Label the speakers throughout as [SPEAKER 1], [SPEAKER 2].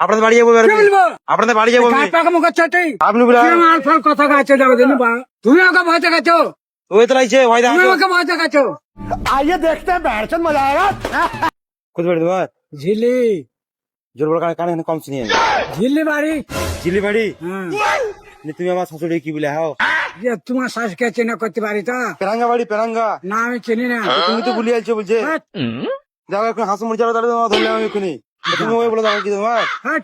[SPEAKER 1] আপনাদের বাড়ি যাবো এবার
[SPEAKER 2] কি
[SPEAKER 1] আমি।
[SPEAKER 2] বলবো?
[SPEAKER 1] আপনাদের বাড়ি যাবো আমি।
[SPEAKER 2] গায়ে পাকা মুখ চাটি
[SPEAKER 1] আপনি বলে
[SPEAKER 2] মাল ফাল কথা গাছে যাবে জানি বা তুমি আমাকে ভয় দেখাচ্ছো,
[SPEAKER 1] ওই তো লাগছে ভয়
[SPEAKER 2] তুমি
[SPEAKER 1] দেখা
[SPEAKER 2] আমাকে ভয় দেখাচ্ছো।
[SPEAKER 1] কোথায় বাড়ি তোমার?
[SPEAKER 2] ঝিলি
[SPEAKER 1] জোর বড় কানে কানে কম শুনি আমি।
[SPEAKER 2] ঝিলি বাড়ি।
[SPEAKER 1] চিলি বাড়ি
[SPEAKER 2] হ্যাঁ
[SPEAKER 1] তুমি আমার শাশুড়ি কি বলে হাও
[SPEAKER 2] যে তোমার শাশুকে চেনা করতে পারি তা
[SPEAKER 1] পেরাঙ্গা বাড়ি পেরাঙ্গা
[SPEAKER 2] না আমি চিনি না।
[SPEAKER 1] তুমি তো ভুলিয়ে আলছো বলছে
[SPEAKER 2] হাট,
[SPEAKER 1] যাও এখন হাসু মুড়ি চালো তাহলে তোমার ধরলে আমি এক্ষুনি তুমি ওই বলে দাও কি তোমার
[SPEAKER 2] হাট।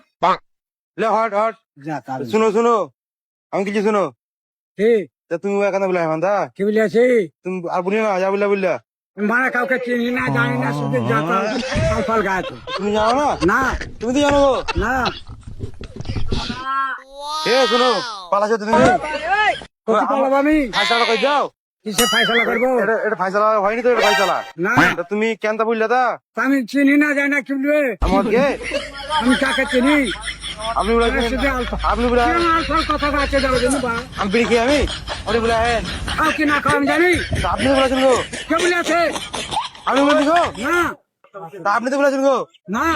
[SPEAKER 1] লে হট হট
[SPEAKER 2] যা তার
[SPEAKER 1] শুনো শুনো আমি কিছু শুনো
[SPEAKER 2] ঠিক
[SPEAKER 1] তা তুমি এখানে বলে হ্যাঁ দা
[SPEAKER 2] কি বলিয়াছি
[SPEAKER 1] তুমি আর বলি না যা বললা বললা
[SPEAKER 2] মারা কাউকে চিনি না জানি না শুধু যা তার ফাল ফাল গাছে
[SPEAKER 1] তুমি জানো না
[SPEAKER 2] না
[SPEAKER 1] তুমি তো জানো তো
[SPEAKER 2] না
[SPEAKER 1] এ শুনো পালাছো তুমি
[SPEAKER 2] কোথায় পালাবো আমি?
[SPEAKER 1] ফাইসালা কই যাও
[SPEAKER 2] কিসে ফাইসলা করবো?
[SPEAKER 1] এটা ফাইসালা হয়নি তো এটা ফাইসালা
[SPEAKER 2] না
[SPEAKER 1] তা তুমি কেন তা বললা তা
[SPEAKER 2] তা আমি চিনি না জানি না কি বলবে।
[SPEAKER 1] আমাকে
[SPEAKER 2] আমি কাকে চিনি?
[SPEAKER 1] আপনি বলে
[SPEAKER 2] শুধু আলফা
[SPEAKER 1] আপনি বলে
[SPEAKER 2] কিরম আলফাল কথা গাছে যাবে জানি বা
[SPEAKER 1] আমি বিড়ি খেয়ে আমি আপনি বলে হ্যাঁ
[SPEAKER 2] খাও কি না খাও আমি জানি।
[SPEAKER 1] তা আপনি বলেছেন গো
[SPEAKER 2] কে বলিয়াছে?
[SPEAKER 1] আপনি বলেছেন গো
[SPEAKER 2] না
[SPEAKER 1] তা আপনি তো বলেছেন গো
[SPEAKER 2] না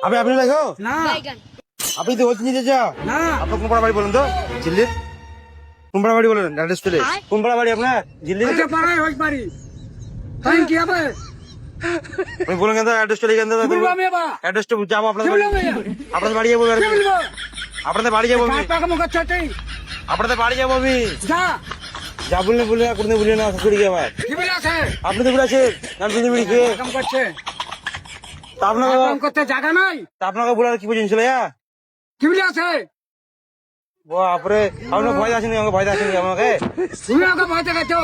[SPEAKER 1] আপনি লাগো
[SPEAKER 2] না
[SPEAKER 1] আপনি তো বলছেন যে যা
[SPEAKER 2] না
[SPEAKER 1] আপনার কোন পাড়া বাড়ি বলুন তো দিল্লির কোন পাড়া বাড়ি বলেন অ্যাড্রেস পেলে কোন পাড়া বাড়ি আপনার দিল্লির
[SPEAKER 2] আচ্ছা পাড়ায় হইতে পারি তাই কি হবে?
[SPEAKER 1] আপনি বলুন কেন অ্যাড্রেসটা লিখে দেন
[SPEAKER 2] কি বলবো আমি এবার?
[SPEAKER 1] অ্যাড্রেসটা যাবো
[SPEAKER 2] কি
[SPEAKER 1] আপনাদের
[SPEAKER 2] বলবো
[SPEAKER 1] বাড়ি
[SPEAKER 2] আমি?
[SPEAKER 1] আপনাদের বাড়ি যাবো
[SPEAKER 2] কি বলবো?
[SPEAKER 1] আপনাদের বাড়ি যাবো আমি
[SPEAKER 2] গায়ে পাকা মুখ চাটি
[SPEAKER 1] আপনাদের বাড়ি যাবো আমি
[SPEAKER 2] যা
[SPEAKER 1] যা বললে বলে না কোনো বলে না শাশুড়ি কে আমার
[SPEAKER 2] কি বলিয়াছে?
[SPEAKER 1] আপনি তো বলেছেন গান শুনতে বিড়ি খেয়ে
[SPEAKER 2] কাম করছে
[SPEAKER 1] তা আপনাকে
[SPEAKER 2] কাম করতে জায়গা নাই।
[SPEAKER 1] তা আপনাকে বলার কি বুঝেন ছিল
[SPEAKER 2] কি বলিয়াছে?
[SPEAKER 1] বাপরে আপনার ভয় আসেনি আমাকে ভয় আসেনি আমাকে
[SPEAKER 2] তুমি আমাকে ভয় দেখাচ্ছো,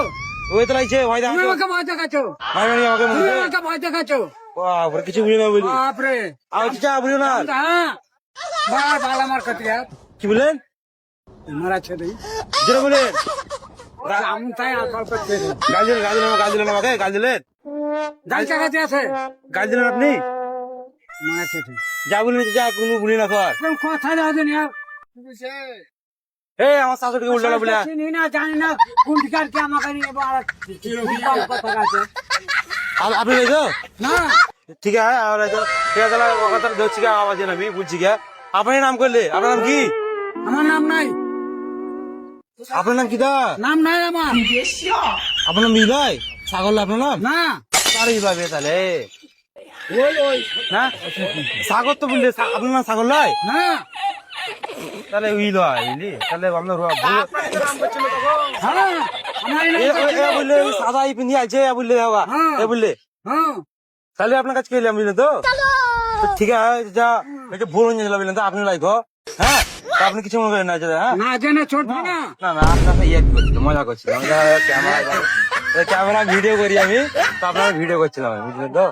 [SPEAKER 1] ওই তো লাগছে ভয়
[SPEAKER 2] তুমি
[SPEAKER 1] দেখা
[SPEAKER 2] আমাকে ভয় দেখাচ্ছো,
[SPEAKER 1] মারি আমাকে
[SPEAKER 2] তুমি
[SPEAKER 1] মনে
[SPEAKER 2] আমাকে ভয় দেখাচ্ছো।
[SPEAKER 1] বাপরে কিছু বুঝি না বলি
[SPEAKER 2] বাপরে
[SPEAKER 1] আর চা বুঝো না
[SPEAKER 2] হ্যাঁ বাল আমার কাছে
[SPEAKER 1] কি বলেন
[SPEAKER 2] মারা ছেড়ে
[SPEAKER 1] যেটা বলেন
[SPEAKER 2] আমি তাই আলফাল করতে
[SPEAKER 1] গাল দিলেন গাল দিলেন আমাকে গাল দিলেন
[SPEAKER 2] গাড়ি চাকাতে আছে
[SPEAKER 1] গাল দিলেন আপনি
[SPEAKER 2] মারা ছেড়ে
[SPEAKER 1] যা বললেন যা কোনো বলি না স্যার
[SPEAKER 2] কথা যাও দিন
[SPEAKER 1] হে আমার শাশুড়িকে উল্টো বলে
[SPEAKER 2] চিনি না জানি না কোন টিকার কি আমাকে নিয়ে এবার কথা আছে
[SPEAKER 1] আপনি রয়েছো
[SPEAKER 2] না
[SPEAKER 1] ঠিক আছে আর ঠিক আছে তাহলে কথা ধরছি কে আওয়াজ আমি বুঝছি কে আপনার নাম করলে আপনার নাম কি
[SPEAKER 2] আমার নাম নাই,
[SPEAKER 1] আপনার নাম কি দা
[SPEAKER 2] নাম নাই আমার
[SPEAKER 1] আপনার নাম মিলাই ছাগল আপনার নাম
[SPEAKER 2] না
[SPEAKER 1] আরে ভাবে তাহলে
[SPEAKER 2] ওই ওই
[SPEAKER 1] হ্যাঁ সাগর তো বললে আপনার নাম সাগর লাই
[SPEAKER 2] না
[SPEAKER 1] তাহলে উই লয় বুঝলি তাহলে আমরা
[SPEAKER 2] হ্যাঁ আমার নাম
[SPEAKER 1] বললে সাদা পিন্ধি আছে বললে বাবা
[SPEAKER 2] হ্যাঁ।
[SPEAKER 1] এ বললে
[SPEAKER 2] হ্যাঁ
[SPEAKER 1] তাহলে আপনার কাছে কেলাম বুঝলে তো তো ঠিক আছে যা এটা ভুল হয়ে গেল বুঝলেন তো আপনি লাইক হ্যাঁ তা আপনি কিছু মনে করেন না যে হ্যাঁ
[SPEAKER 2] না জেনে ছোট না
[SPEAKER 1] না না আপনার ইয়ে করছিল মজা করছিলাম ক্যামেরা ভিডিও করি আমি তো আপনার ভিডিও করছিলাম বুঝলেন তো